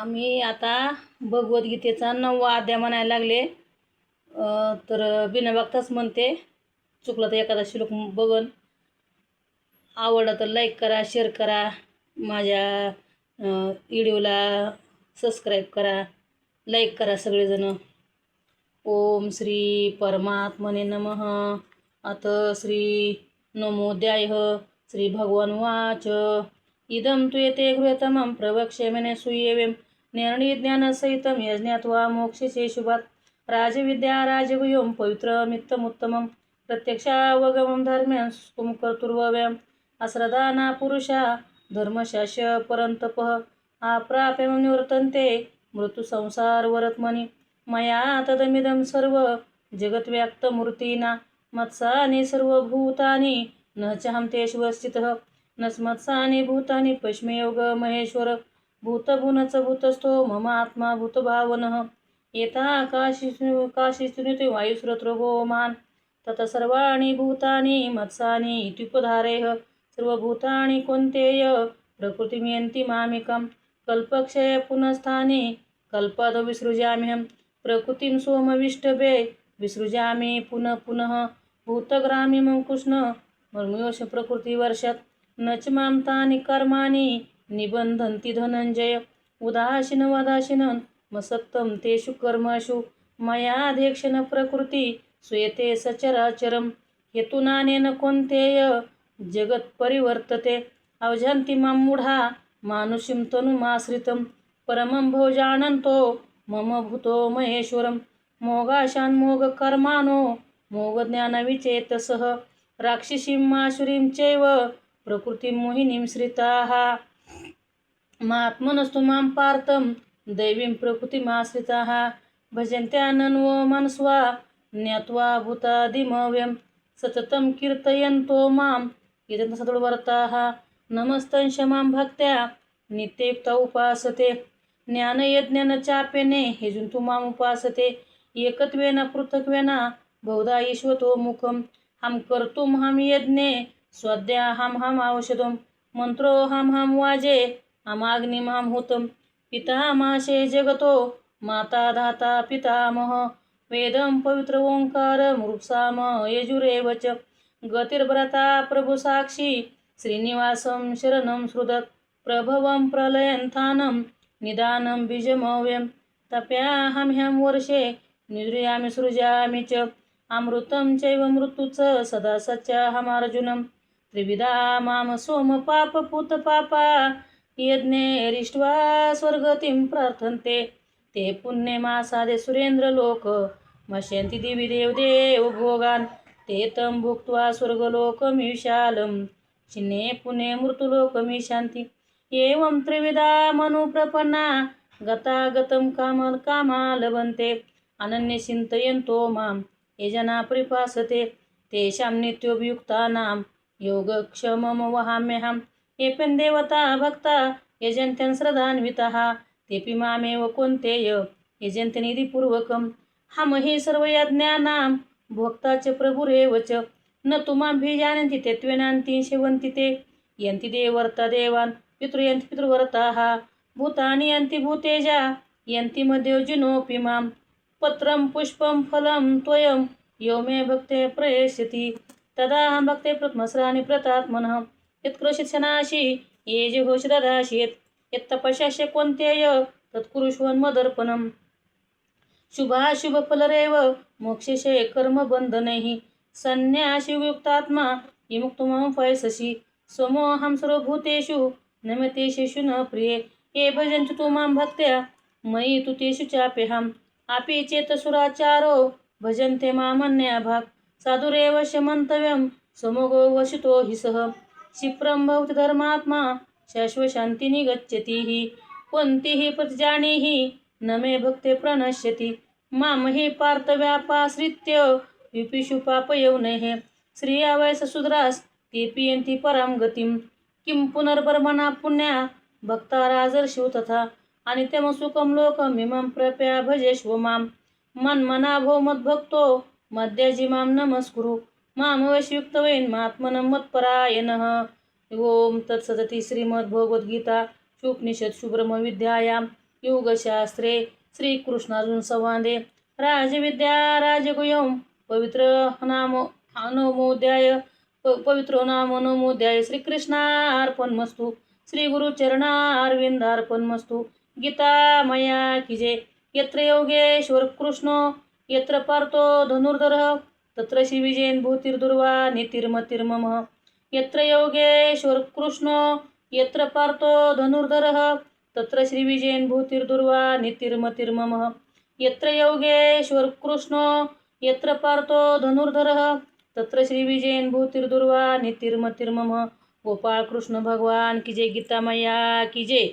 आम्ही आता भगवद्गीतेचा 9वा अध्याय म्हणायला लागले. तर बिना बघताच म्हणते. चुकलं तर एखादा श्लोक बघन. आवडलं तर लाईक करा, शेअर करा, माझ्या व्हिडिओला सबस्क्राईब करा, लाईक करा सगळेजण. ओम श्री परमात्मने नमः. अथ श्री नमोऽध्यायः. श्री भगवान उवाच. इदं तु एते गृह्यतमं प्रवक्ष्यामि सूयवें निर्णयज्ञानसहितं यज्ञात्वा मोक्षसे शुभात्. राजविद्या राजगुह्यं पवित्रमित्तमुत्तमं प्रत्यक्षावगमं धर्म्यं कुमकर्तुर्व्ययम्. अश्रद्धाना पुरुषा धर्मशास्य परन्तपः अप्राप्यं निवर्तन्ते मृत्युसंसारवर्त्मनि. मया तदमिदं सर्व जगद्व्याप्तमूर्तिना मत्सानि सर्वभूतानि न चाहं तेषु स्थितः. न स्मत्सानि भूतानि पश्मे योग महेश्वर. भूतभुनच भूतस्थो मम आत्मा भूतभावनः. एता काशीस्तुनिते वायुस्रोतृगो मान. तत सर्वाणि भूतानि मत्सानि इत्युपधारेः. सर्वभूतानि कौन्तेय प्रकृतिमियन्ति मामेकं. कल्पक्षये पुनस्थानि कल्पादौ विसृजाम्यहम्. प्रकृतिं सोमविष्टभे विसृजामि पुनः पुनः. भूतग्रामीमं कृष्ण मर्मयोष प्रकृतिवर्षात्. न च मां तानि कर्माणि निबन्धन्ति धनञ्जय. उदासीनवदासीनं मसक्तं तेषु कर्मसु. मयाध्यक्षेण प्रकृति श्रूयते सचराचरम्. हेतुनानेन कौन्तेय जगत्परिवर्तते. अवजन्ति मां मूढा मानुषीं तनुमाश्रितं. परमं भो जानन्तो मम भूतो महेश्वरम्. मोगाशान्मोगकर्माणो मोगज्ञानविचेतसः. राक्षसीं आसुरीं चैव प्रकृतिं मोहिनीं श्रिताः. महात्मनस्तु मां पार्थं दैवीं प्रकृतिमाश्रिताः. भजन्त्यानन्वो मनस्वा ज्ञात्वा भूतादिमव्यं. सततं कीर्तयन्तो मां यजन्त सदृढव्रताः. नमस्तंश मां भक्त्या नित्ययुक्ता उपासते. ज्ञानयज्ञेन चाप्यने यजुन्तु माम् उपासते. एकत्वेन पृथक्त्वेन बहुधा ईश्वतो मुखम्. हम कर्तुं हम यज्ञे स्वाध्या हम औषधम्. मंत्रो हम वाजे अग्निं हम हुतं. पितामहसे जगतो माता धाता पितामह. वेदं पवित्र ओंकारं रूपसाम यजुरेव च. गतिर्भ्राता प्रभुसाक्षी श्रीनिवासं शरणं सृदत्. प्रभवं प्रलयन्तानं निदानं बीजमव्यं. तप्याहं वर्षे निद्रयामि सृजामि च. अमृतं चैव मृत्यु च सदा सच्चाहमर्जुनं. त्रिविधा माम सोम पाप पूत पापा यज्ञैरिष्ट्वा स्वर्गतिं प्रार्थन्ते. ते पुण्यमासादे सुरेन्द्रलोक मश्यन्ति दिवि देवदेव भोगान्. ते तं भुक्त्वा स्वर्गलोकमिशालं छिन्ने पुण्ये मृत्युलोकमिशान्ति. एवं त्रिविधा मनुप्रपन्ना गतागतं कामा लभन्ते. अनन्यचिन्तयन्तो मां ये जना परिपासते. तेषां नित्योपयुक्तानां योगक्षेमं वहाम्यहम्. येऽपि देवता भक्ता यजन्त्यं श्रद्धान्विताः. तेऽपि मामेव कौन्तेय यजन्ति निधिपूर्वकम्. हम हि सर्वयज्ञानां भोक्ता च प्रभुरेव च. न तु मामभिजानन्ति तत्त्वेनान्ति सेवन्ति ते. यन्ति देवर्ता देवान् पितृयन्ति पितृव्रताः. भूतानि यन्ति भूतेजा यन्ति मध्योजिनोऽपि माम्. पत्रं पुष्पं फलं त्वयं यो मे भक्ते प्रयस्यति. तदाहं भक्ते प्रथमस्राणि प्रतात्मनः. यत्कृषिच्छनाशि ये जिहोषि ददास्येत्. यत्तपस्यास्य कौन्तेय तत्कुरुष्वन्मदर्पणम्. शुभाशुभफलरेव मोक्षसे कर्मबन्धनैः. सन्न्यासियुक्तात्मा विमुक्तो मम पयससि. समोऽहं सर्वभूतेषु न मे तेषु न प्रिये. ये भजन्ति तु मां भक्त्या मयि तु तेषु चाप्यहम्. अपि चेतसुराचारो भजन्ते मामन्यभाक्. साधुरेव शमन्तव्यं समगो वसितो हि सः. क्षिप्रं भवति धर्मात्मा शाश्वतशान्तिनिगच्छति हि. कुन्तिः प्रतिजानीहि न मे भक्ते प्रणश्यति. मां हि पार्थव्यापाश्रित्य विपिषु पापयौनैः. श्रिया वयसशूद्रास् तेऽपि यन्ति परां गतिम्. किं पुनर्ब्रह्मणा पुण्या भक्ता राजर्षिः तथा. अनित्यं सुखं लोकमिमं प्राप्य भजेष्व माम्. मन्मना भो मद्भक्तो मद्याजी मां नमस्कुरु. मां वैश्युक्तवेन्मात्मनं मत्परायणः. ओम तत्सदिति श्रीमद्भगवद्गीता उपनिषत्सु ब्रह्मविद्यायां योगशास्त्रे श्रीकृष्णार्जुन संवादे राजविद्या राजगुह्यं पवित्र नाम नमोध्याय पवित्र नाम नमोध्याय श्रीकृष्णार्पणमस्तु श्री गुरुचरणारविंदार्पणमस्तु गीता मया की जय यत्र योगेश्वर कृष्ण यत्र पार्थो धनुर्धरः तत्र श्री विजयन भूतिर्दुर्वा नीतिर्मतिर्मम यत्र योगेश्वर कृष्ण यत्र पार्थो धनुर्धरः तत्र श्री विजयन भूतिर्दुर्वा नीतिर्मतिर्मम यत्र योगेश्वर कृष्ण यत्र पार्थो धनुर्धरः तत्र श्री विजयन भूतिर्दुर्वा नीतिर्मतिर्मम गोपाळ कृष्ण भगवान की जय गीता मैया की जय।